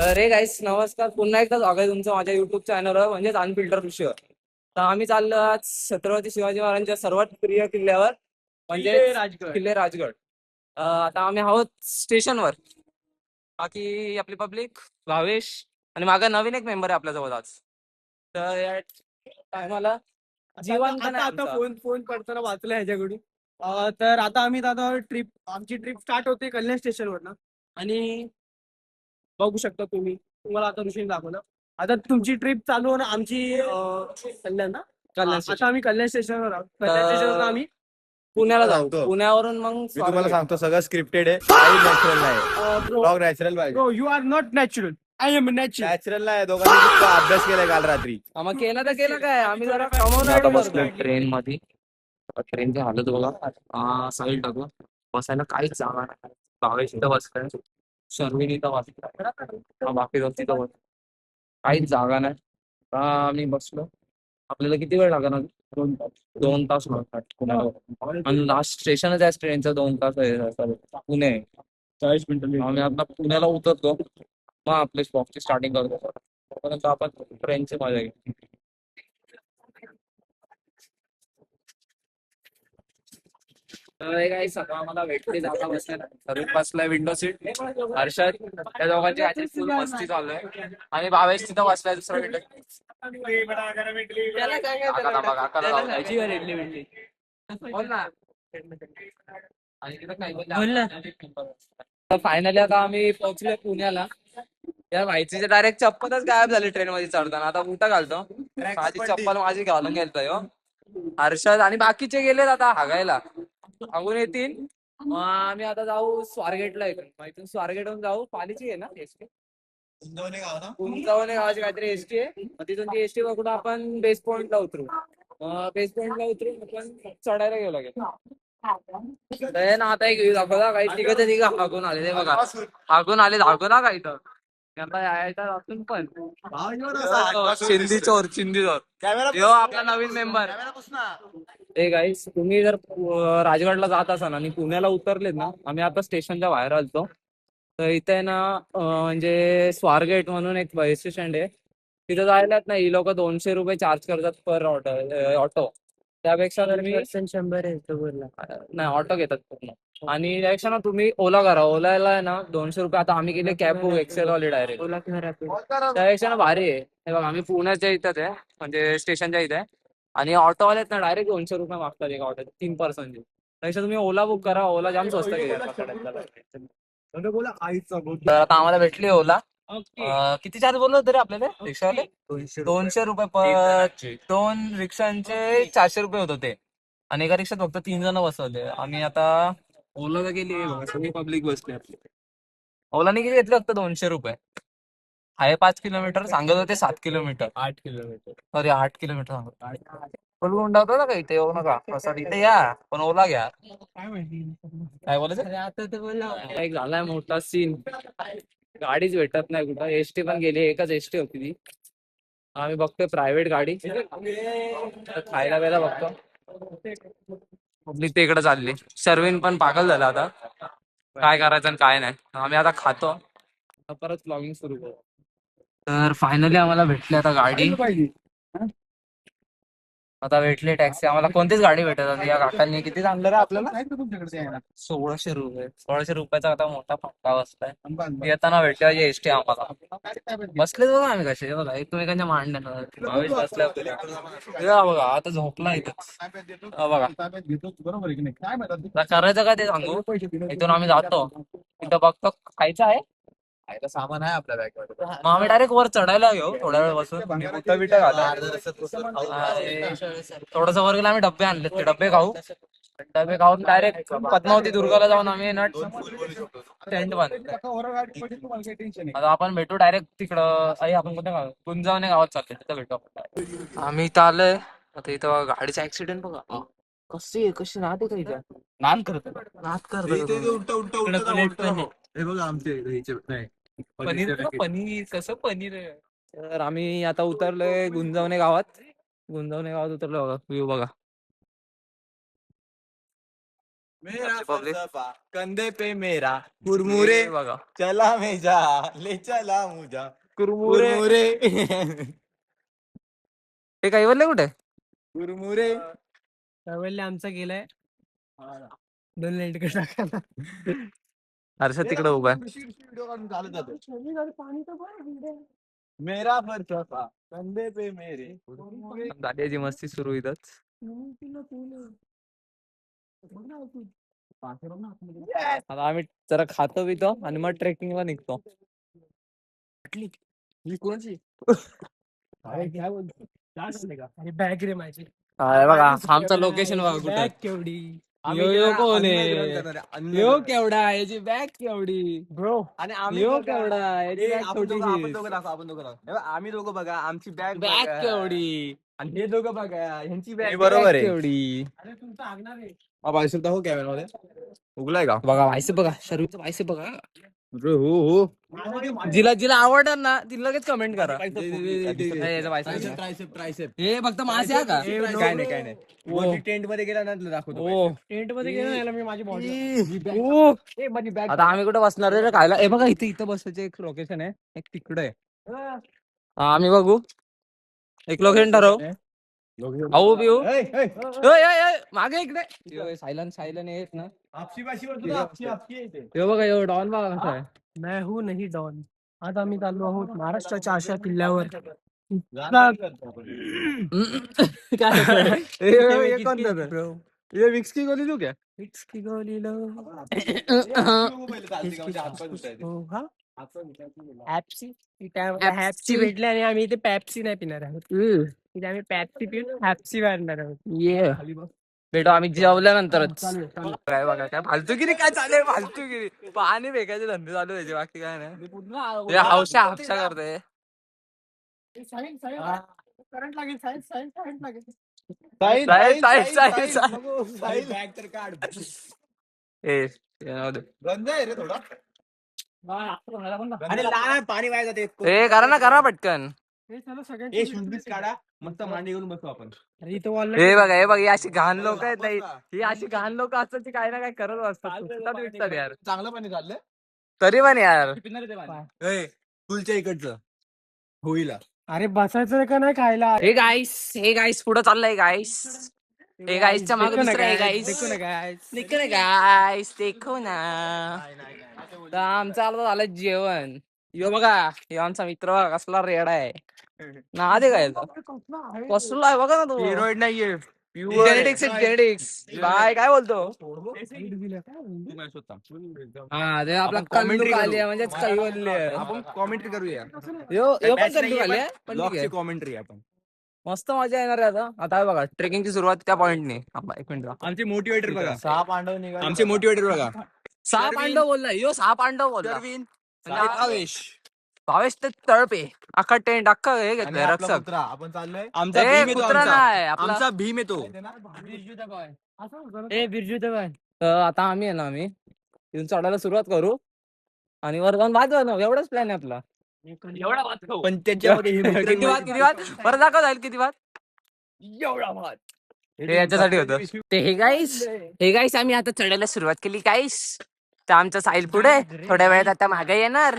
रे गाईस नमस्कार, पुन्हा एकदा स्वागत आहे तुमचं माझ्या युट्यूब चॅनलवर म्हणजेच अनफिल्टर विषयावर. तर आम्ही चाललो आज छत्रपती शिवाजी महाराजांच्या सर्वात प्रिय किल्ल्यावर म्हणजे किल्ले राजगड. आता आम्ही आहोत स्टेशनवर. बाकी आपली पब्लिक भावेश आणि मागा नवीन एक मेंबर आहे आपल्या जवळ आज. तर या टायमाला जीवन आता आता आता फोन फोन करताना वाचलं ह्याच्याकडून. तर आता आम्ही आमची ट्रिप स्टार्ट होते कल्याण स्टेशनवर ना. आणि बघू शकता तुम्हाला आता ऋषी दाखवलं. आता तुमची ट्रिप चालू होणार आमची कल्याण ना. कल्याण आता आम्ही कल्याण स्टेशनवर आहोत. कल्याण स्टेशनवर आम्ही पुण्याला जाऊ. सांगतो. पुण्यावरून मग मी तुम्हाला सांगतो सगळं स्क्रिप्टेड आहे, काही नॅचरल नाही. ब्लॉग नॅचरल पाहिजे. Bro you are not natural. I am natural. Natural नाही, दोघांनी फक्त अभ्यास केलाय काल रात्री. मग केलं तर केलं काय, आम्ही जरा आता बसलो कमवून ट्रेन मध्ये. ट्रेनची हालत बघा. साईड टाकू बसायला काहीच जागा नाही. बावीस इथं बसलाय, शर्विन इथं बसलाय, बाकी दोन तिथं बस, काहीच जागा नाही. आता आम्ही बसलो. आपल्याला किती वेळ लागणार? 2 तास लागतात पुण्याला. आणि लास्ट स्टेशनच आहे ट्रेनचं. 2 तास आहे sorry, पुणे. 40 मिनिटं आम्ही आता पुण्याला उतरतो, मग आपल्या स्टॉपची स्टार्टिंग करतो. तोपर्यंत आपण ट्रेनची मजा घेऊ. सगळं आम्हाला भेटली जागा बसल्या. सर्व बसलाय विंडो सीट. हर्षद त्या दोघांची काहीतरी फुल मस्ती चालू आहे. आणि भावेश तिथं बसलाय दुसरा विंडो. बोल ना. आणि तिथं काय फायनली आता आम्ही पोहोचलोय पुण्याला. या व्हायची डायरेक्ट चप्पलच गायब झाली ट्रेन मध्ये चढताना. आता कुठं घालतो माझी चप्पल, माझी घालून गेलतोय हो. हर्षद आणि बाकीचे गेलेत आता हागायला, हागून येतील. मग आम्ही आता जाऊ स्वारगेटला. इथून स्वारगेटहून जाऊ पालीची आहे ना एसटी, उंचावणे गावाची काहीतरी एसटी आहे. मग तिथून ती एसटी बघून आपण बेस पॉइंटला उतरू. बेस पॉइंटला उतरून आपण चढायला गेलो ना. आता एक व्ह्यू दाखवला. काही तिघं तिघं हागून आले ते बघा. हागून आले धागू ना काय तर त्यांना यायचं असून पण चिंदी चोर यो आपला नवीन मेंबर. ए गाईस, तुम्ही जर राजगडला जात असाल आणि पुण्याला उतरलेत ना, आम्ही आता स्टेशनच्या बाहेर आलतो. तर इथे ना म्हणजे स्वारगेट म्हणून एक बस स्टँड आहे. तिथं जायला ना ही लोक 200 रुपये चार्ज करतात पर ऑटो. त्यापेक्षा तर मी 100 आहे नाही ऑटो घेतात पूर्ण. आणि त्यापेक्षा ना तुम्ही ओला करा. ओलाला आहे ना 200 रुपये. आता आम्ही केले कॅब बुक एक्सेल वाले डायरेक्ट. त्यापेक्षा ना भारी आहे. हे बघा आम्ही पुण्याच्या इथंच आहे, म्हणजे स्टेशनच्या इथे आहे. आणि ऑटोवाले आहेत ना डायरेक्ट 200 रुपये मागतात एका ऑटो 3 पर्सनचे. त्यापेक्षा तुम्ही ओला बुक करा. ओला जाम स्वस्त घेतात. तर आता आम्हाला भेटली ओला. किती चार्ज बोललो तरी आपल्याला रिक्षावाले 200 रुपये पर. 2 रिक्षांचे 400 रुपये होत होते. आणि एका रिक्षात फक्त 3 जण बसवले. आम्ही आता ओला गेली, सगळी पब्लिक बसली आपली. ओलाने किती घेतले? फक्त 200 रुपये. आहे 5 किलोमीटर, सांगत होते 7 किलोमीटर. 8 किलोमीटर. सॉरी 8 किलोमीटर सांगत. फुलगुंडा होता ना काही, इथे येऊ नका असं. इथे या पण ओला घ्या. काय माहिती काय बोलायचं आता तर बोला. एक झालाय मोठा सीन. गाडीच भेटत नाही कुठं. एसटी पण गेली, एकच एसटी होती ती. आम्ही बघतोय प्रायव्हेट गाडी. खायला वेळेला बघतो. पब्लिक ते इकडे चालली. शर्विन पण पागल झाला आता. काय करायचं आणि काय नाही. आम्ही आता खातो, परत ब्लॉगिंग सुरू करू. तर फायनली आम्हाला भेटली आता गाडी. आता भेटली टॅक्सी आम्हाला. कोणतीच गाडी भेटत होती. या काकांनी किती आणलं रे आपल्याला? 1600 रुपये. 1600 रुपयाचा आता मोठा फटका बसलाय. येताना भेटली एसटी आम्हाला. बसलेच बघा आम्ही कसे बघा एकमेकांच्या मांडण्यात. भावेश बसल्या बघा आता झोपला इथं बघा. करायचं काय ते सांगू. इथून आम्ही जातो, इथं बघतो खायचं आहे. खायला सामान आहे आपल्या बॅग मध्ये. मग आम्ही डायरेक्ट वर चढायला घेऊ थोड्या वेळ बसून. थोडस वर गेला आम्ही डबे आणले, ते डबे खाऊ. डबे खाऊन डायरेक्ट पद्मावती दुर्गाला जाऊन आम्ही नट टेंट बांधतो. आता आपण भेटू डायरेक्ट तिकडं. आपण कुठे गुंजावणे गावात चालले, तिथं भेटू आपण. आम्ही इथं आलोय. आता इथं गाडीचा ऍक्सिडेंट बघा कशी नाद आहे का इथं. नाद करत हे बघा आमचे पनीर कसं पनीर. तर आम्ही आता उतरलोय गुंजावणे गावात. गुंजावणे गावात उतरलो बघा. व्ह्यू बघा. मेरा आमची public. फलसफा कंधे पे मेरा कुरमुरे हे बघा चला मेजा ले चला मुजा कुरमुरे कुरमुरे हे काही बोलले कुठे कुरमुरे त्यावेळेला आमचा गेलाय 2 लेंडकर टाकायला. हर्षद तिकडे उभा आहे व्हिडिओ काढून चालत जातो मेरा फलसफा कंधे पे मेरे कुरमुरे. दादाची मस्ती सुरू इथंच आता आम्ही जरा खातो पितो आणि मग ट्रेकिंगला निघतो ही कोणाची बॅग रे माझी. हे बघा आमचं लोकेशन बघा कुठे बॅग केवढी यो यो कोण आहे यो केवढा आहे याची बॅग केवढी ब्रो. आणि आम्ही यो बघा, केवढा आहे याची बॅग आपण दोघं छोटीशी दाखव, आपण दोघं दाखव. हे बघ, आम्ही दोघं बघा आमची बॅग बॅग केवढी आणि हे दोघं बघा ह्यांची बॅग बरोबर आहे केवढी अरे तुमचं आगणार आहे. बायसेप दाखव कॅमेरा मध्ये उगलाय का बघा वायसे बघा शर्वीचं वायसे बघा हो हो जिला जिला आवडणार ना तिला लगेच कमेंट करा हे, हे, याचं biceps ट्रायसेप आहे. ट्रायसेप ट्रायसेप हे फक्त मासे आहे का काय नाही काय नाही वरती टेंट मध्ये गेला ना तुला दाखवतो ओ टेंट मध्ये गेलो ना मी माझी बॉडी. ओ. माझी बॅग आता आम्ही कुठे बसणार रे खायला हे बघा इथे इथं बसायचं एक लोकेशन आहे एक तिकडे आहे आम्ही बघू एक लोकेशन ठरव आऊ बिऊ मागे इकडे सायलन सायलन येत ना आपशी भाषी बोलतो आपशी आपशी येते हे बघा यो डॉन बघा कसा आहे मैं हूं नहीं डॉन. आज आम्ही चाललो आहोत महाराष्ट्राच्या अशा किल्ल्यावर. काय हे कोणतं तर? ब्रो. ये विक्स की गोली तू क्या फिक्स की गोली लो. हो का? ॲप्सी हॅप्सी भेटले आणि आम्ही इथे पॅप्सी नाही पिणार आहोत. इथे आम्ही पॅप्सी पिऊन हॅप्सी मारणार आहोत. ये भेटू आम्ही जेवल्यानंतरच चालेल, चालेल. काय बघा काय फालतूगिरी काय चालू आहे फालतूगिरी पाणी फेकायचे धंदे चालू त्याचे बाकी काय नाही हे हौशा हापशा करते सायन्स सायन्स करंट लागेल सायन्स सायन्स करंट लागेल. बॅग तर काढ ए ते जाऊ दे. गंज आहे रे थोडा आणि लहान पाणी वाया जाते ए करा पटकन हे चला सगळ्यांची ए शूज काढा मस्त मांडी घेऊन बसू आपण अरे इथं wall हे बघा हे बघ ही अशी घाण लोक आहेत नाही ही अशी घाण लोक असतात ती काही ना काही करत असतात सुटतात विकतात यार चांगलं पाणी चाललंय तरी पण यार फुलच्या इकडचं होईल अरे बसायचं का नाही खायला. हे गाईस पुढे चाललंय गाईस हे गाईसच्या मागे देखो ना दुसरं हे guys, गाईस देखो ना guys. देखो ना गाईस देखो ना तर आमचं आता झालं जेवण यो बघा यो आमचा मित्र बघा कसला रेडा आहे ना दे काय कसला आहे बघा ना तो स्टेरॉइड नाहीये जेनेटिक्स जेनेटिक्स काय बोलतो हा ते आपला commentary कल्लू आली करू. म्हणजे काही बोलले आपण कॉमेंट्री करूया यो यो पण कल्लू आली आहे, पण ठीक ब्लॉगची आहे. कॉमेंट्री आपण मस्त मजा येणार आहे आता हे बघा ट्रेकिंगची सुरुवात त्या पॉइंटने एक मिनिट आमचे मोटिवेटर बघा 6 पांडव निघाले आमचे मोटिवेटर बघा सहा पांडव बोलला यो 6 पांडव बोलला भावेश भावेश ते तळपे अख्खा टेंट अख्खा हे घेतलंय रक्षक आपण चाललोय आमचा भीम येतो नाही आपला आमचा भीम येतो ए बिरजू दबाय. तर आता आम्ही आहे ना आम्ही इथून चढायला सुरुवात करू आणि वर जाऊन भात बनवू एवढाच प्लॅन आहे आपला एवढा भात खाऊ. पण त्याच्यामध्ये हे किती भात परत दाखव जाईल किती भात एवढा भात हे याच्यासाठी होतं ते हे गाईस आम्ही आता चढायला सुरुवात केली गाईस तर आमचा साईल पुढे थोड्या वेळात आता मागे येणार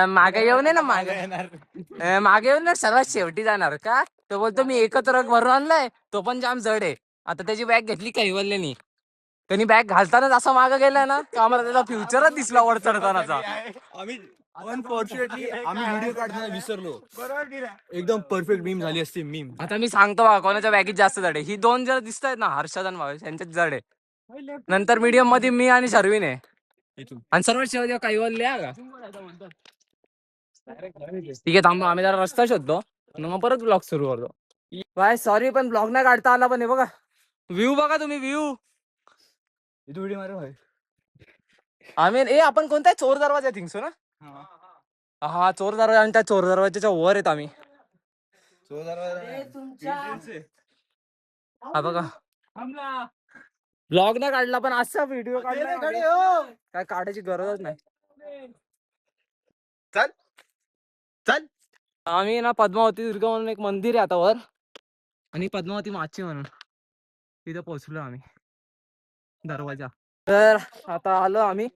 मागे येऊन ना मागे येऊन ना सर्वात शेवटी जाणार का तो बोलतो मी एकच रग भरून आणलाय तो पण जाम जड आहे आता त्याची बॅग घेतली कैवल्यानी त्यांनी बॅग घालतानाच असं मागे गेलाय ना तर आम्हाला त्याचा फ्युचरच दिसला वर चढतानाचा आम्ही अनफॉर्च्युनेटली आम्ही व्हिडिओ काढताना विसरलो एकदम परफेक्ट मीम झाली असते मीम आता मी सांगतो बघा कोणाच्या बॅगेत जास्त जड आहे ही दोन जर दिसत आहेत ना हर्षद आणि भावेश यांच्यात जड आहे नंतर मीडियम मध्ये मी आणि शर्विन आहे इथून आणि सर्वात शेवटी कैवल्य आहे का ठीक आहे थांबा आम्ही जरा रस्ता शोधतो मग परत ब्लॉग सुरू करतो बाय सॉरी पण ब्लॉग नाही काढता आला पण हे बघा व्ह्यू बघा तुम्ही व्ह्यू इथं व्हिडिओ मारे भाई आम्ही आपण कोणता चोर दरवाजा थिंकसो ना हा चोर दरवाजा आणि त्या चोर दरवाजाच्या वर आहेत आम्ही हा बघा ब्लॉग नाही काढला पण असा व्हिडिओ काढला काय काढायची गरजच नाही चल चल आम्ही ना पद्मावती दुर्गा म्हणून एक मंदिर आहे आता वर आणि पद्मावती माची म्हणून तिथे पोहोचलो आम्ही दरवाजा. तर आता आलो आम्ही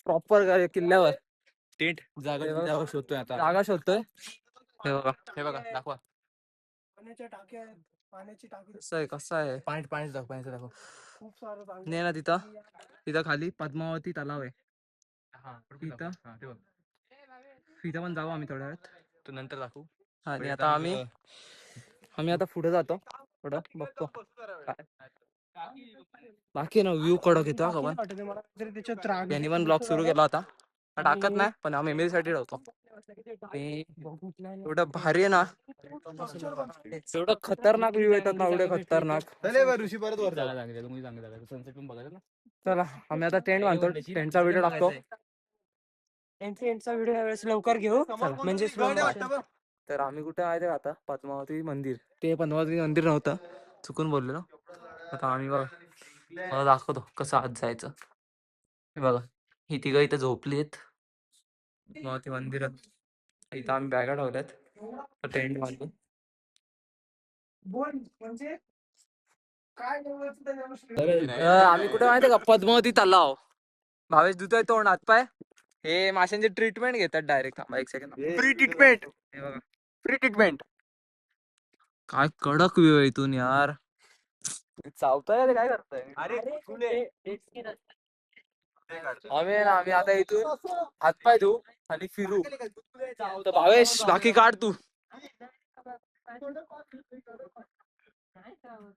प्रॉपर किल्ल्यावर. टेंट जागा शोधतोय आता. जागा शोधतोय. हे बघा दाखवा पाण्याच्या टाक्या आहेत, पाण्याची टाकी कसं आहे पाणी दाखव. खूप सारं नाही ना तिथं खाली पद्मावती तलाव आहे. तिथं तिथं पण जाऊ आम्ही थोड्या वेळात. तू नंतर दाखवू. आणि आता आम्ही आता पुढे जातो थोडं बघतो काय. बाकी ना व्ह्यू कडक येतो का पण. मला तरी त्याच्यात राग यांनी पण ब्लॉग सुरू केला होता. टाकत नाही पण आम्ही मेमरी साठी ठेवतो. आणि एवढं भारी आहे ना, एवढं खतरनाक व्ह्यू येतात ना, एवढे खतरनाक. ऋषी परत वर चला आम्ही आता टेंट बांधतो. टेंटचा व्हिडिओ टाकतो. एंट्रीचा व्हिडिओ यावेळेस लवकर घेऊ म्हणजे तर आम्ही कुठे आहे ते आता पद्मावती मंदिर. ते पद्मावती मंदिर नव्हतं, चुकून बोललेलो. आता आम्ही बघा मला दाखवतो कसं आत जायचं. हे बघा ही तिघं इथं झोपलीत पद्मावती मंदिरात. इथं आम्ही बॅगा ठेवल्यात. टेंट बांधून म्हणजे काय आम्ही कुठे माहितीये का पद्मावती तलाव. भावेश धुतोय तोंड हात पाय. हे माशांची ट्रीटमेंट घेतात डायरेक्ट. थांबा एक सेकंड. Free treatment. हे बघा फ्री ट्रीटमेंट. काय कडक व्ह्यू आहे इथून यार. चावताय काय करताय. आम्ही आता इथून हातपाय धुवू आणि फिरू. तर भावेश बाकी काढ तू.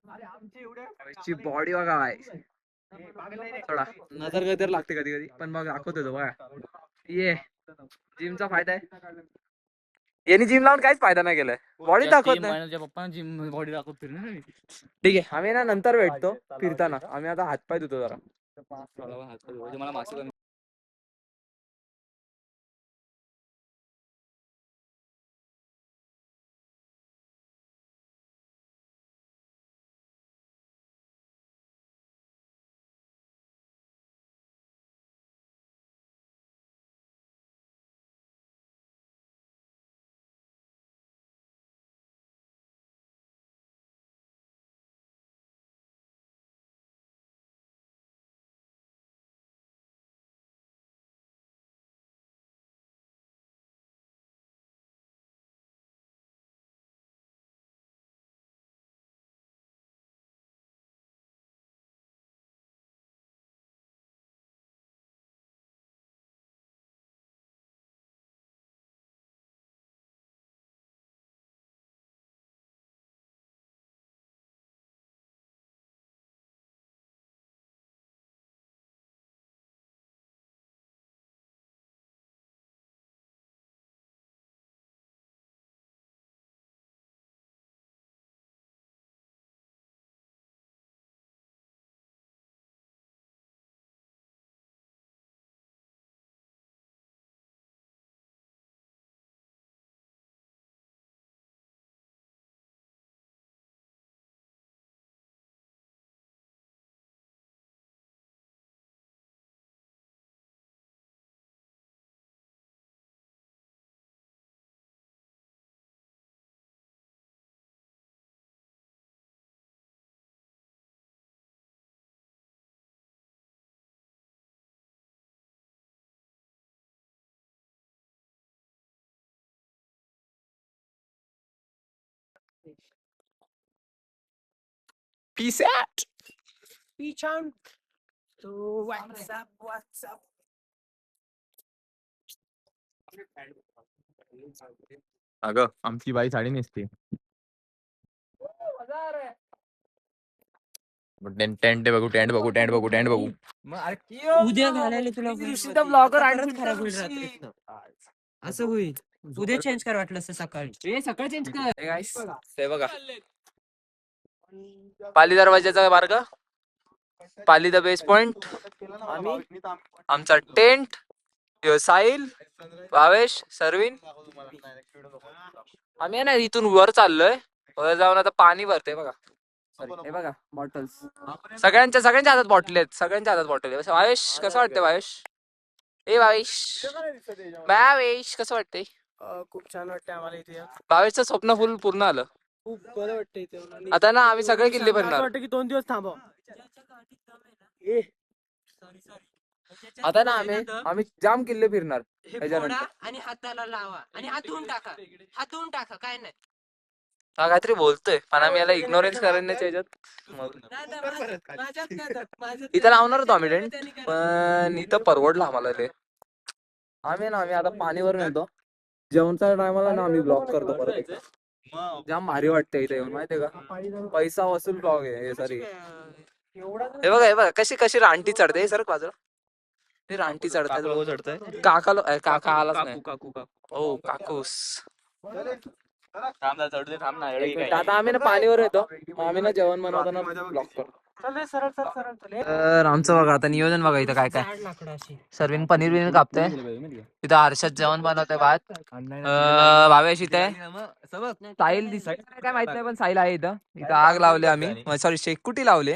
भावेशची बॉडी बघा बाय. थोडा नजर गजर लागते कधी कधी पण मग दाखवतो तो बघा. ये जिमचा फायदा आहे. यांनी जिम लावून काहीच फायदा नाही केलाय. बॉडी दाखवत नाही. पप्पा जिम बॉडी दाखवत फिरणार नाही. ठीक आहे आम्ही ना नंतर भेटतो फिरताना. आम्ही आता हातपाय धुतो जरा. मला मासे Peace out. व्हॉट्सअप अगं आमची बाई साडी नेसते. टेंट बघू. उद्या घालायला तुला ब्लॉगर असं होईल. उद्या चेंज कर वाटलं असं सकाळी. सकाळी चेंज कर. ते बघा पाली दरवाजाचा मार्ग. Pali the base point. आमचा टेंट. साहिल, भावेश, सर्विन. आम्ही ना इथून वर चाललोय. वर जाऊन आता पाणी भरते बघा. हे बघा बॉटल्स. सगळ्यांच्या हातात बॉटल आहेत. सगळ्यांच्या हातात बॉटल आहे. भावेश कसं वाटतंय भावेश. भावेश कसं वाटतंय. खूप छान वाटतं आम्हाला इथे. भावेशचं स्वप्न फुल पूर्ण आलं. खूप बरं वाटतं इथे. आता ना आम्ही सगळे किल्ले असं भरणार. वाटतं की 2 दिवस थांबव. ए आता ना आम्ही जाम किल्ले फिरणार हे त्याच्यानंतर. फोडा आणि हाताला लावा आणि हात धुवून टाका. हात धुवून टाका, काय नाही. हा काहीतरी बोलतोय पण आम्ही याला इग्नोरन्स करण्याच्या ह्याच्यात मग नाही, नाही, माझ्यात नाही धर, माझ्यात इथं नाही. लावणार होतो आम्ही त्याच्यात टेंट त्यांनी काय पण इथं परवडलं आम्हाला ते. आम्ही आता पाणीवर येतो जेवणच्या टायमाला ना आम्ही ब्लॉक करतो परत एकदा. जाम भारी वाटतं इथे येऊन माहितीये का, पैसा वसूल ब्लॉग आहे सॉरी. हे बघा कशी कशी रानटी चढते हे सर बाजूला. हे रानटी चढतात काका आलाच नाही. हो काकूस. आता आम्ही ना पाणीवर येतो आम्ही ना जेवण बनवताना ब्लॉक करतो. तर आमचं बघा आता नियोजन बघा इथं काय काय. लाकडाशी. सर्विंग पनीर बिनीर कापतोय इथं. हर्षद जेवण बनवतोय भात. भावेश इथे साहिल दिसत काय माहित नाही पण साहिल आहे इथं. इथं आग लावली आम्ही सॉरी शेकोटी लावली.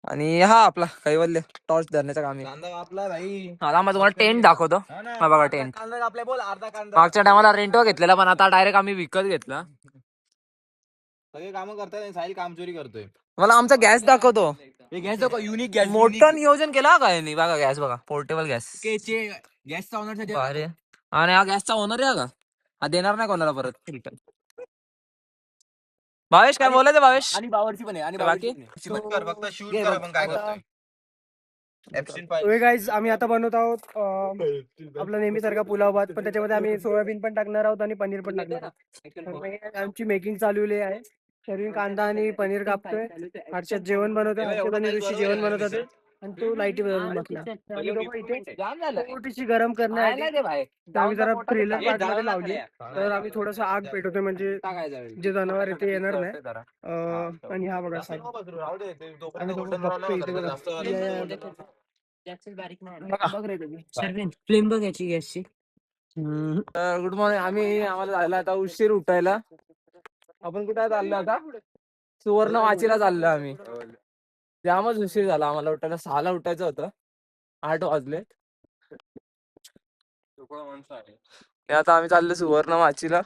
आणि हा आपला कैवल्य टॉर्च धरण्याचं काम आहे. आता मग तुम्हाला टेंट दाखवतो. हा बघा टेंट मागच्या टायमाला रेंटवर घेतलेला पण आता डायरेक्ट आम्ही विकत घेतला. सगळे काम करताय साहिल काम चोरी करतोय. मला आमचा गॅस दाखवतो. गॅस युनिक गॅस मोठं नियोजन केलं काय नाही बघा. गॅस बघा पोर्टेबल गॅस. गॅसचा ऑनर अरे आणि हा गॅसचा ओनर आहे का, हा देणार नाही कोणाला परत रिटर्न. भावेश काय बोलायचं भावेश. आणि बावरची पण आहे आणि बाकी फक्त शूट कर आपण काय करतोय. गाईज आम्ही आता बनवत आहोत आपला नेहमीसारखा पुलाव भात, पण त्याच्यामध्ये आम्ही सोयाबीन पण टाकणार आहोत आणि पनीर पण टाकणार आहोत. आमची मेकिंग चालवली आहे. सर्विंग कांदा आणि पनीर कापतोय. हर्षद जेवण बनवतोय. हर्षद आणि ऋषी जेवण बनवत होते आणि तो लाईटी बदलून बसला. आम्ही दोघं इथे छोटीशी गरम करण्यासाठी आम्ही जरा ट्रेलर पार्ट मध्ये लावली. तर आम्ही थोडस आग पेटवतोय म्हणजे जे जनावर आहे ते येणार नाही. आणि हा बघा साहेब आम्ही दोघं बघतोय इथे बघा. बारीक नाही. फ्लेम बघायची गॅसची. Good morning. आम्हाला झाला आता उशीर उठायला. आपण कुठे चाललो आता, सुवर्ण वाचीला चाललो आम्ही. जामच उशीर झाला आम्हाला उठायला. 6ला उठायचं होतं, 8 वाजले. आता आम्ही चाललो सुवर्ण वाचीला.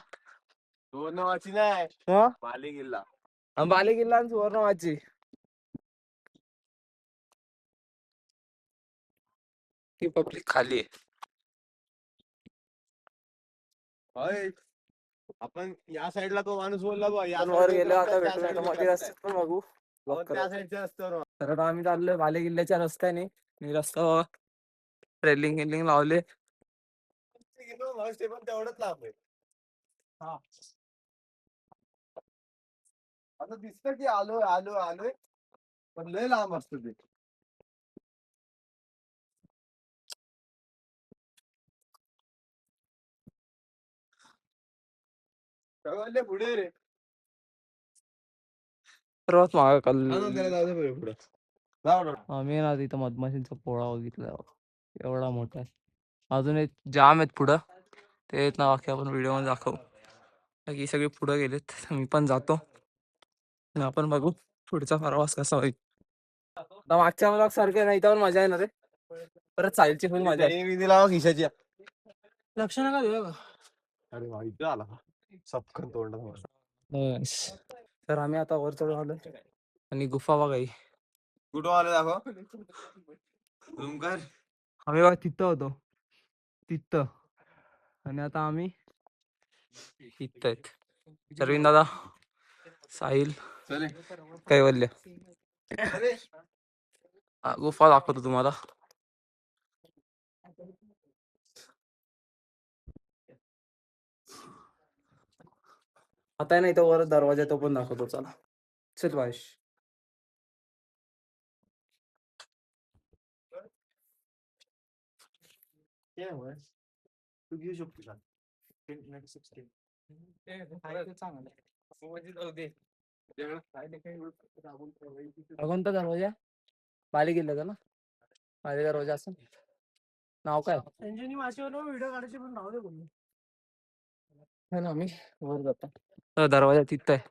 सुवर्णवाची नाही मग बालेकिल्ला. बालेकिल्ला आणि सुवर्ण वाची. ती पब्लिक खाली आहे. होय आपण या साईडला तो माणूस बोलला बा या आपण वर गेलो आता भेटूया मध्ये रस्त्यात पण बघू. त्या साईडच्या रस्त्यावर तर आता आम्ही चाललोय बालेकिल्ल्याच्या रस्त्याने. मी रस्ता रेलिंग गिलिंग लावले. ते पण तेवढंच लांब आहे. आता दिसतं की आलोय आलोय आलोय पण लय लांब असतं ते. सगळं पुढे रे. सर्वात माग त्याला जाऊ दे पुढे जाऊ. आम्ही ना तिथं मधमाशींचा पोळा बघितला एवढा मोठा आहे. अजून एक जाम आहेत पुढं, ते आहेत ना बाकी आपण व्हिडिओ मध्ये दाखवू. बाकी सगळे पुढं गेलेत, मी पण जातो आणि आपण बघू पुढचा प्रवास कसा होईल. आता मागच्या मला सारखं नाही तर मजा येणार आहे. परत साहिलची फुल मजा आहे. मी दिला खिशाची. लक्ष नका देऊ बघा. अरे माहिती आला सपकन तोंड. तर आम्ही आता वर चढून आलोय आणि गुफा बघा ही. कुठं आलं दाखव झूम कर. आम्ही बघा तिथं होतो तिथं आणि आता आम्ही इथं आहेत. सर्विन दादा, साहिल, कैवल्य. गुफा दाखवतो तुम्हाला. आता नाही तर वर दरवाजा तो पण दाखवतो. चला चल वाश. तू घेऊ शकतो. कोणता दरवाजा बाले गेला ना. बाले दरवाजा असं नाव काय त्यांच्यानी माझ्यावर व्हिडिओ काढायचे पण नाव दे बोललो. है ना. आम्ही वर जातो. दरवाजा तिथं आहे,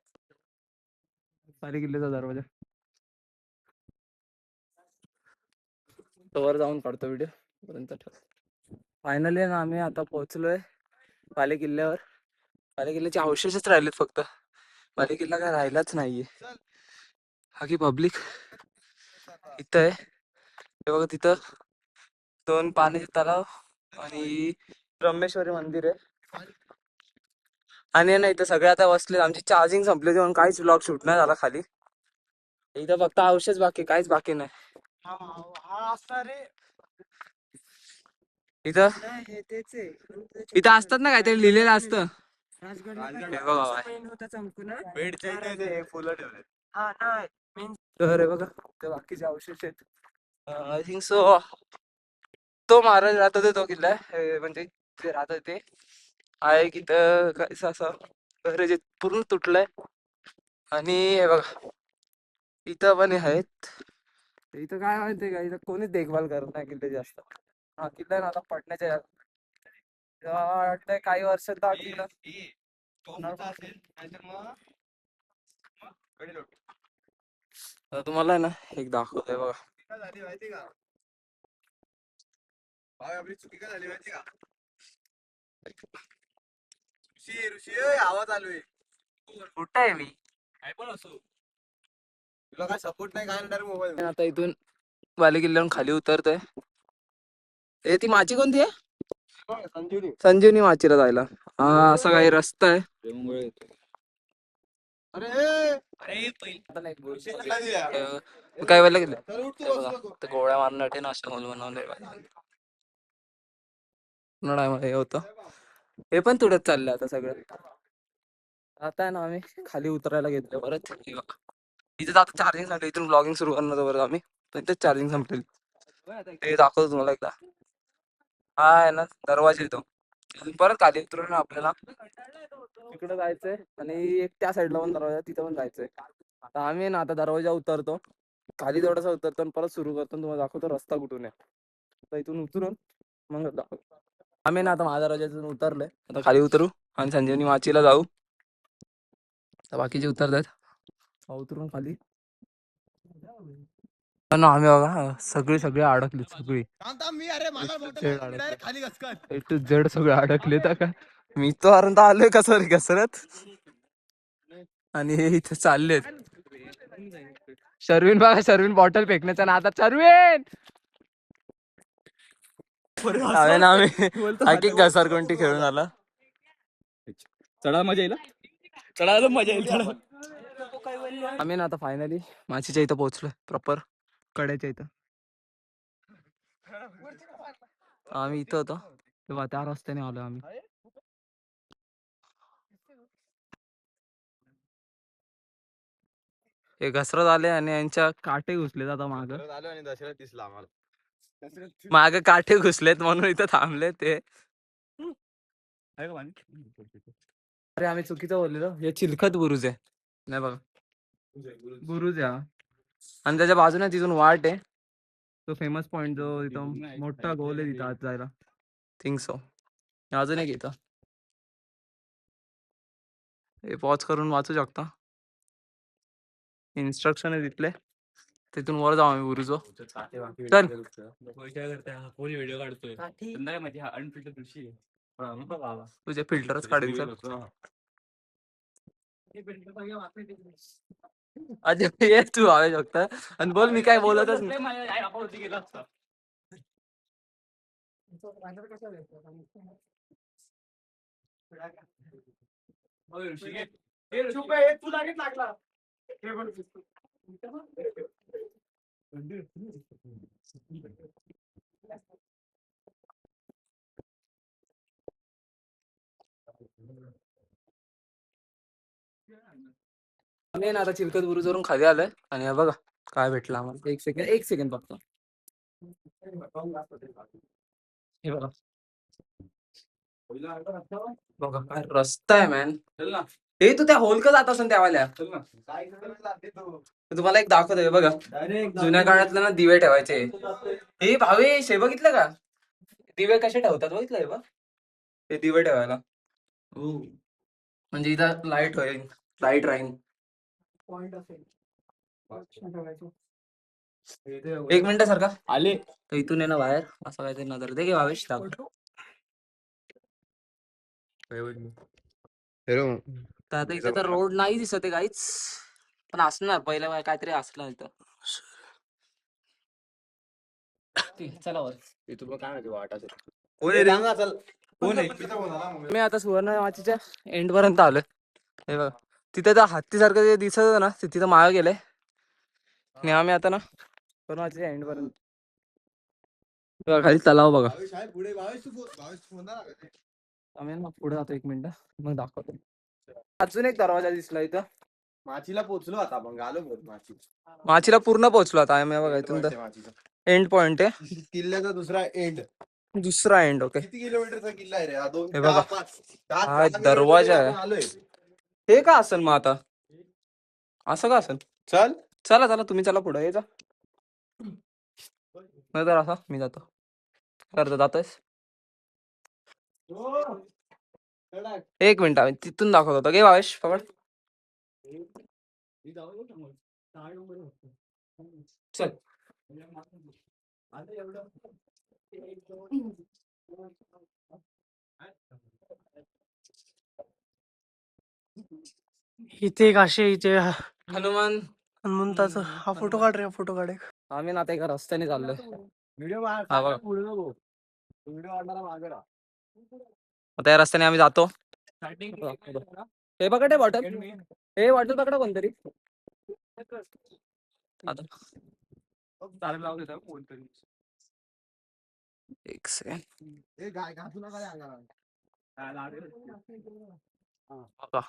बाले किल्ल्याचा दरवाजा. तो वर जाऊन काढतो व्हिडिओ पर्यंत ठेव. फायनली ना आम्ही आता पोहोचलोय बाले किल्ल्यावर. बाले किल्ल्याचे अवशेषच राहिलेत फक्त. बाले किल्ला काय राहिलाच नाहीये. हा की पब्लिक इथं आहे. हे बघा तिथं 2 पाण्याचे तलाव आणि ब्रह्मेश्वरी मंदिर आहे. आणि ना इथं सगळे आता बसले. आमची चार्जिंग संपली म्हणून काहीच व्लॉग शूट नाही झाला खाली. इथं फक्त औषध बाकी, काहीच बाकी नाही. हा असणार रे. इथं हे तेच आहे. इथं असतात ना काहीतरी लिहिलेलं असतं. हे बघा बाय. फुलं ठेवले. तर हे बघा ते बाकीचे अवशेष आहेत. आय थिंक सो तो महाराज राहत होते तो किल्ला आहे. म्हणजे जे राहत होते आहे की तर काहीच असं घर जे पूर्ण तुटलंय. आणि हे बघा इथं पण आहेत. इथं काय माहितीये का, इथं कोणीच देखभाल करत नाही किल्ले जास्त. हा किल्ला ना आता पडण्याच्या वाटतंय काही वर्षात हा किल्ला आता तुम्हाला आहे ना एक दाखवतोय बघा. काय झाली माहिती का भाई, आपली चुकी काय झाली माहिती का? ऋषी ऋषी ओय, आवाज आलोय. कुठं आहे मी काय पण असो, तुला काय सपोर्ट नाही काय नाही मोबाईल. आता इथून बाले किल्ल्यावरून खाली उतरतोय. ए ती माची कोणती आहे? संजीवनी. संजीवनी माचीला जायला हा असा काही रस्ता आहे. अरे काय वेळेला गेलं चल उठ तू, ते बघा बसू नको. ते गोळ्या मारण्यासाठी ना असं होल बनवलंय. उन्हाळ्यामध्ये हे होतं. हे पण तुडत चाललंय आता सगळं. आता आहे ना आम्ही खाली उतरायला घेतलं परत. हे बघा. इथे आता चार्जिंग संपली. इथून ब्लॉगिंग सुरू करणार होतो परत आम्ही. पण इथेच चार्जिंग संपलेली. ते दाखवतो तुम्हाला एकदा. हा आहे ना दरवाजा येतो. परत खाली उतरून आपल्याला तिकडे जायचंय आणि एक त्या साईडला पण दरवाजा, तिथं पण जायचंय. तर आम्ही ना आता दरवाजा उतरतो, खाली थोडासा उतरतो आणि परत सुरू करतो. तुम्हाला दाखवतो रस्ता कुठून आहे. तर इथून उतरून मग दाखवतो. आम्ही ना आता माझ्या दरवाजातून उतरलोय. आता खाली उतरू आणि संजीवनी माचीला जाऊ. तर बाकीचे उतरतात. उतरून खाली ना आम्ही बघा सगळी सगळी अडकली सगळी. मी अरे मला डायरेक्ट खाली घसकन. ए टू झेड सगळे अडकले तर का मी तो अर्धा आलोय कसं रे घसरत. आणि हे इथे चाललेत. शर्विन बघा, शर्विन बॉटल फेकण्याचा ना आता. शर्विन आम्ही घसर कोणती खेळून आला. चढा मजा येईल, चढायला मजा येईल. आम्ही ना आता फायनली माचीच्या इथं पोहोचलोय प्रॉपर कड्याच्या इथं. आम्ही इथं होतो तेव्हा त्या रस्त्याने आलो आम्ही. हे घसरत आले आणि यांच्या काटे घुसले आता माग. आलो आणि दशरथ दिसला आम्हाला. माग काटे घुसलेत म्हणून इथं थांबले ते. अरे आम्ही चुकीचं बोललेलो. हे चिलखत बुरुज आहे. नाही बघा बुरुज आहे हा. आणि त्याच्या बाजूने तिथून वाट आहे. तो फेमस पॉइंट जो इथं मोठा गोल आहे तिथं आत जायला. Think so. अजून एक इथं हे पॉज करून वाचू शकता. इन्स्ट्रक्शन आहे तिथले. तिथून वर जाऊ आम्ही बुरुजवर. चल व्हिडिओ काढतोय अनफिल्टर ऋषी. तुझे फिल्टरच काढेल चल. अजय ये तू आवे शकता आणि बोल. मी काय बोलतच नाही. तू लागेल लागला. आम्ही ना आता चिलखत बुरुजवरून खाली आलोय आणि हे बघा काय भेटलं आम्हाला. एक सेकंड फक्त. हे बघा बघा काय रस्ता आहे मॅन. हे तू त्या होल का जात असून त्यावाल्या. तुम्हाला एक दाखवतोय बघा. जुन्या काळातलं ना दिवे ठेवायचे. हे भावेश हे बघितलं का दिवे कसे ठेवतात बघितलं हे बघ. हे दिवे ठेवायला म्हणजे इथं लाईट होईल, लाईट राहील. एक मिनिट सारखा आले. तर इथून आहे ना बाहेर असं काहीतरी नजर दे की भावेश दाखव. तर आता इथे तर रोड नाही दिसत आहे काहीच. पण असणार पहिल्या काहीतरी असलं इथं. चला वर. तुला काय माहिती वाटायचं कोण आहे रे? सांगा चल कोण आहे मी आता सुवर्ण माचीच्या एंड पर्यंत आलोय. हे बघा तिथे त्या हत्तीसारखं जे दिसत होतं ना ते तिथं मागं गेलंय. आणि आम्ही आता ना सुवर्ण माचीच्या एंड पर्यंत. बघा, खाली तलाव बघा. पुढे फोन आम्ही ना पुढे जातो 1 मिनिट मग दाखवतो. अजून एक दरवाजा दिसला इथं. माचीला पोहोचलो आता आपण आलो बोल माची माचीला पूर्ण पोहोचलो आता आम्ही बघा इथून तर माचीचा एंड पॉइंट आहे. किल्ल्याचा दुसरा एंड दुसरा एंड. ओके किती किलोमीटरचा किल्ला आहे रे हा? हे बघा. 10, हा 5 दरवाजा आहे. आलोय. हे का असेल मग आता? असं का असेल? चल चला चला तुम्ही चला पुढे जा. नाही तर असा मी जातो. करतो जातोयस? 1 मिनिट आम्ही तिथून दाखवत होतो. घे भावेश पकड. चल. इथे एक असे इथे हनुमान. हनुमंताचा हा फोटो काढ रे, फोटो काढ एक. आम्ही ना आता एका रस्त्याने चाललोय. व्हिडिओ हा बघा. व्हिडिओ काढणारा मागे राहा. आता या रस्त्याने आम्ही जातो. हे पकड हे बॉटल. हे बॉटल पकडा कोणतरी. आता एक सेकंड. ए गाय घासू नका रे अंगाला. बघा.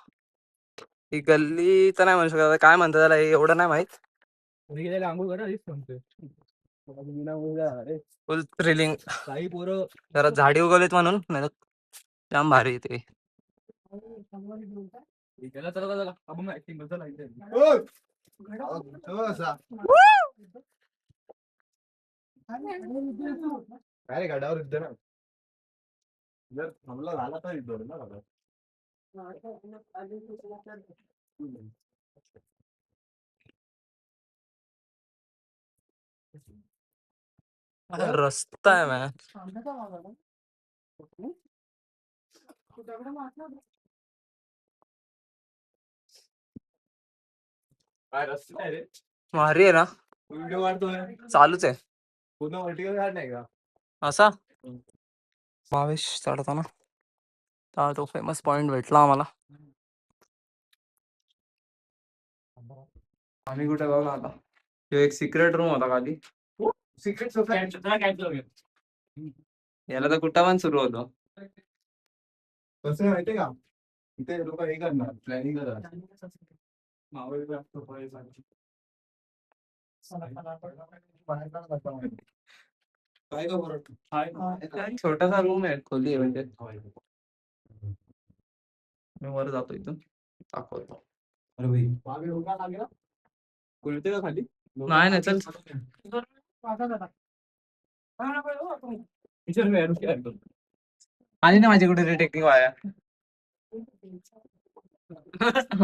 ही गल्ली तर नाही म्हणू शकत. आता काय म्हणतात त्याला हे एवढं नाही माहित. फुल थ्रिलिंग. काही पोरं जरा झाडी उगवलीत म्हणून नाही तर जाम भारी येते. काय रे गाडावर युद्ध ना जर हमला झाला तर युद्ध ना गाडावर. रस्ता आहे मॅ. काय रस्ता आहे रे? भारी आहे ना. व्हिडिओ काढतोय चालूच आहे पूर्ण वर्टिकल काढ नाही का? असा. भावेश चढताना तर तो फेमस पॉइंट भेटला आम्हाला. आम्ही कुठे बघा आता. तो एक सिक्रेट रूम होता खाली. सिक्रेट सोसायटी याला तर कुठं पण सुरू होतो. कसं माहितीये का इथे लोक हे करणार प्लॅनिंग करणार. काय का बरं छोटासा रूम आहे. खोली आहे म्हणजे. मी वर जातो इथून दाखवतो. अरे भाई मागे डोका लागेल कुलते का खाली नाही नाही चल. आली ना माझी कुठे टेक्निक वाया.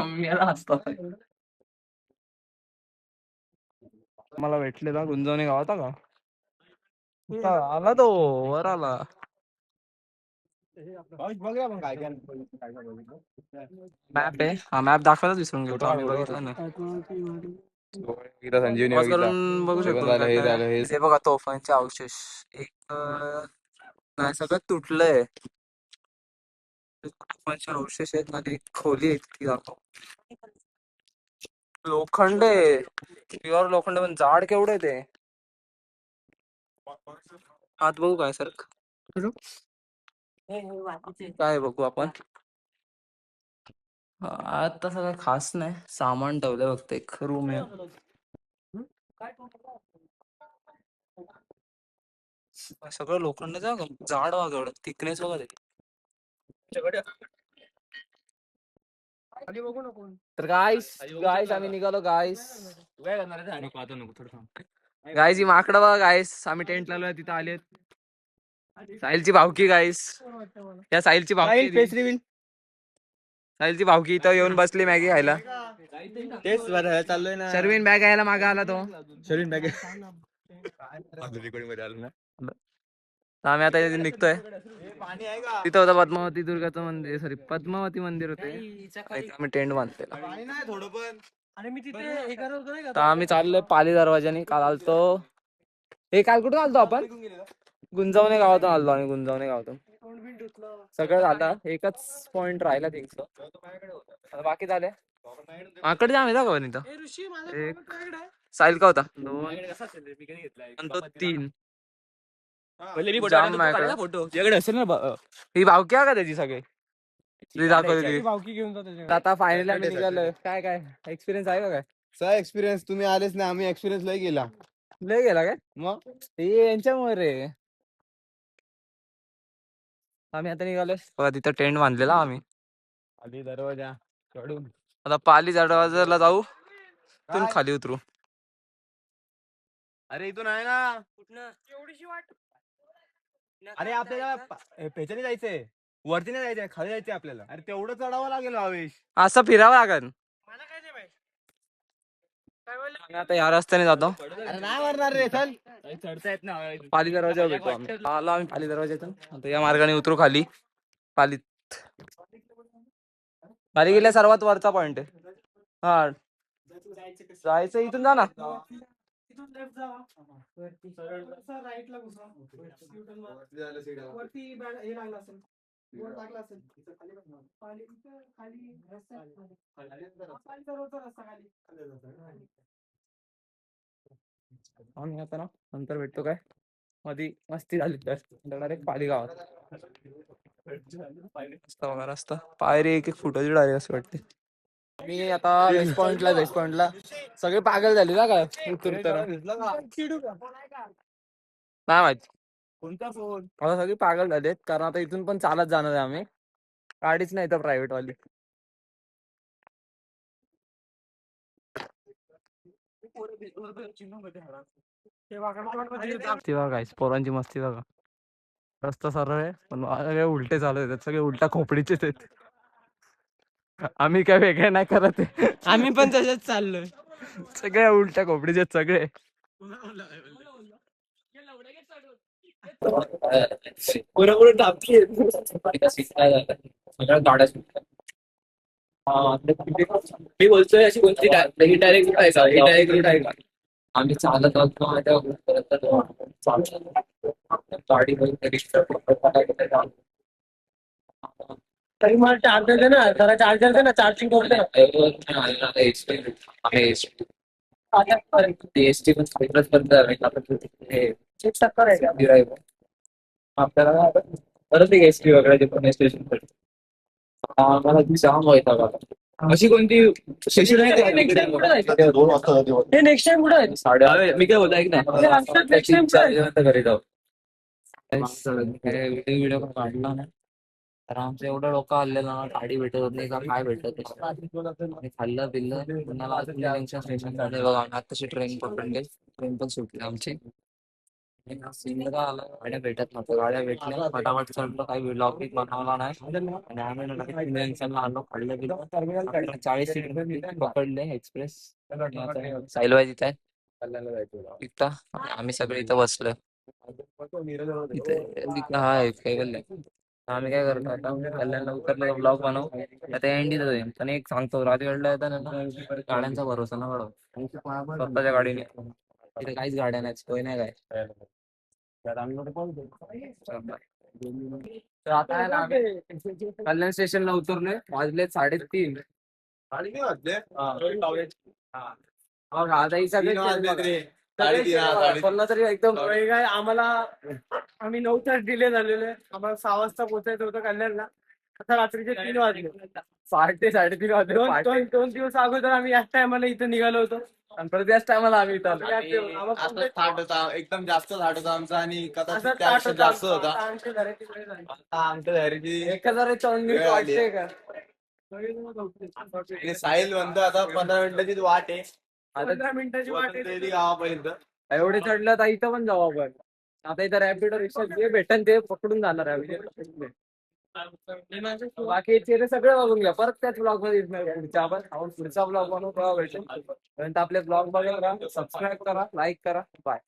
मी याला हसतो. मला भेटले ना गुंजवणी गावात का आला तो वर आला. बघा मग काय काय बघितलं. मॅप आहे. हा मॅप दाखवायला विसरून गेलो आम्ही. बघितला ना. संजीवनी पॉज करून बघू शकतो. झालं हे झालं हे हे बघा तोफांचे अवशेष. एक नाही सगळं तुटलंय. तोफांचे अवशेष आहेत आणि एक खोली आहे ती दाखव. लोखंड आहे. प्युअर लोखंड पण जाड केवढं आहे ते. आत बघू काय सर. काय बघू आपण. आत तसं काय खास नाही. सामान ठेवलंय फक्त. एक रूम आहे. सगळं लोखंडाचं जाड वाग एवढं थिकनेस वगैरे. तर गाईस आम्ही निघालो गाईस. गाईस ही माकडं बघा गाईस. आम्ही टेंट लावलोय तिथं आलेत. साहिलची भावकी गाईस. या साहिलची भावकी. साहिलची भावकी इथं येऊन बसली मॅगी खायला. तेच चाललोय ना. शर्विन बॅग घ्यायला मागे आला तो. शरीर बॅग मध्ये आलो ना. तर आम्ही आता इथे निघतोय. पाणी आहे का? तिथं होतं पद्मावती दुर्गाचं मंदिर. सॉरी पद्मावती मंदिर होते. आम्ही टेंट बांधलेला. पाणी नाही थोडं पण. आणि मी तिथे हे करत होतो नाही तर आम्ही चाललोय पाली दरवाजाने. काल आलतो हे काल कुठं आलतो आपण? गुंजावणे गावातून आलो आम्ही, गुंजावणे गावातून. सगळं झालं, एकच पॉइंट राहिला तिथं. आता बाकी झाले. माकड जाम येतात का इथं? ऋषी एक साहिल का होता? आणि तो 3. जाम माकड. फोटो तुझ्याकडे असेल ना ही भावकी आहे का त्याची सगळी? ती दाखवली. भावकी घेऊन जातो आता फायनली आम्ही निघालोय. काय काय एक्सपिरियन्स आहे का काय? सर एक्सपिरियन्स तुम्ही आलेच नाही, आम्ही एक्सपिरियन्स लय गेला. लय गेला काय? मग हे यांच्यामुळे रे. आम्ही आता निघालोय बघा, तिथं टेंट बांधलेला आम्ही. आधी दरवाजा चढून आता पाली दरवाजाला जाऊ, तिथून खाली उतरू. अरे इथून आहे ना. एवढीशी वाट. अरे आपल्याला पेचाने जायचंय, वरती नाही जायचंय, खाली जायचंय आपल्याला. अरे तेवढं चढावं लागेल आवेश. असं फिरावं लागेल. मला काय नाही माहित. काय बोलला? आम्ही आता या रस्त्याने जातो. अरे नाही मारणार रे, चल. चढता येत ना पाली दरवाजावर भेटू आम्ही. आलो आम्ही पाली दरवाजातून. आता या मार्गाने उतरू खाली पालीत. खाली गेल्या सर्वात वरचा पॉइंट आहे. हा जायचं इथून जा ना. तिथून लेफ्ट जावा. सरळ राईटला घुसा. वरती हे लागला असेल. बोर्ड लागला असेल. पाली इथं खाली रस्ता. पाली दरवाजा रस्ता खाली. आम्ही आता ना नंतर भेटतो काय मधी मस्ती झाली तर डायरेक्ट पाली गावात. रस्ता वगैरे रस्ता पायरी एक एक फुटाची डायरेक्ट असं वाटते. मी आता वेस्ट पॉइंटला सगळे पागल झाले ना काय उतरताना. नाही माहित कोणता फोन? आता सगळे पागल झालेत कारण आता इथून पण चालत जाणार आहे आम्ही. गाडीच नाही तर प्रायव्हेट वाली. तेव्हा काय पोरांची मस्ती बघा. रस्ता सरळ आहे पण सगळे उलटे चालू आहेत, सगळे उलटा खोपडीचेच आहेत. आम्ही काय वेगळे नाही करत आहे. आम्ही पण तसेच चाललोय. सगळे उलट्या खोपडीचे आहेत सगळे. मी बोलतोय अशी कोणती डायरेक्ट रूट आहे का? डायरेक्ट रूट आहे का? आम्ही चालत आलो गाडी तरी मला चार्जर दे ना, जरा चार्जर दे ना, चार्जिंग करू दे ना. एसटी पण साईडलाच बंद आहे. आपल्याला परत एक एसटी वगैरे पुणे स्टेशन कडे. मला जाम व्हायचा बघा. अशी कोणती स्टेशन आहे का? हे नेक्स्ट टाइम कुठे आहे? साडे मी काय बोलतो ऐक ना, हे असं next time काय? घरी जाऊ. व्हिडिओ काढला ना तर आमचं एवढं डोकं हल्लेलं ना, गाडी भेटत होत नाही का काय भेटत नाही. खाल्लं पिल्लं पुन्हा स्टेशन मध्ये बघा आम्ही आताशी ट्रेन पकडली. ट्रेन पण सुटली आमची. सिंगला आला गाड्या भेटत नव्हत्या, गाड्या भेटल्या फटाफट चढलो, काही ब्लॉग बिग बनवला नाही आणि आम्ही जंक्शनला आलो. खाल्लं पिल्लं 40 सीट पकडले एक्सप्रेस. साईलवाय तिथे तिथं आम्ही सगळे इथं बसलो. इथं हा काय बोलले आम्ही काय करतो आता कल्याणला उतरलं ब्लॉग बनवू आता एंडी जाईल. पण एक सांगतो राजगडला येताना ना गाड्यांचा भरोसा ना वाढव. स्वतःच्या गाडीने तिथे काहीच गाड्या नाही, सोय नाही काय. तर आता आहे ना आम्ही कल्याण स्टेशनला उतरलोय, वाजले 3:30. आता ही सगळे पन्नास तरी एकदम काय आम्हाला आम्ही 9 तास डिले झालेलो आहे. आम्हाला 6 वाजता पोहोचायचं होतं कल्याणला. आता रात्रीचे 3 वाजले. 3:30 वाजले. दोन दिवस अगोदर आम्ही याच टायमाला इथं निघालो होतो. आणि परत याच टायमाला आम्ही इथं आलो. असं थाट होता, एकदम जास्त थाट होता आमचा आणि कदाचित असं त्यापेक्षा ताट जास्त होतं. होता. आता आमच्या घराची वेळ झाली. आता आमच्या घरीची 1000 वाटते का? आणि साहिल म्हणतो आता 15 मिनिटाची वाट आहे. 15 मिनिटाची वाट आहे. पोहोचतोय गावापर्यंत. एवढे चढलं तर इथं पण जाऊ आपण. आता इथं रॅपिडो रिक्षा जे भेटन ते पकडून जाणार आहे. बाकी ते सगळं बघून घ्या. परत त्याच ब्लॉग मध्ये पुढचा ब्लॉग बनवू तेव्हा भेटेल. आपले ब्लॉग बघा, सबस्क्राईब करा, लाईक करा. बाय.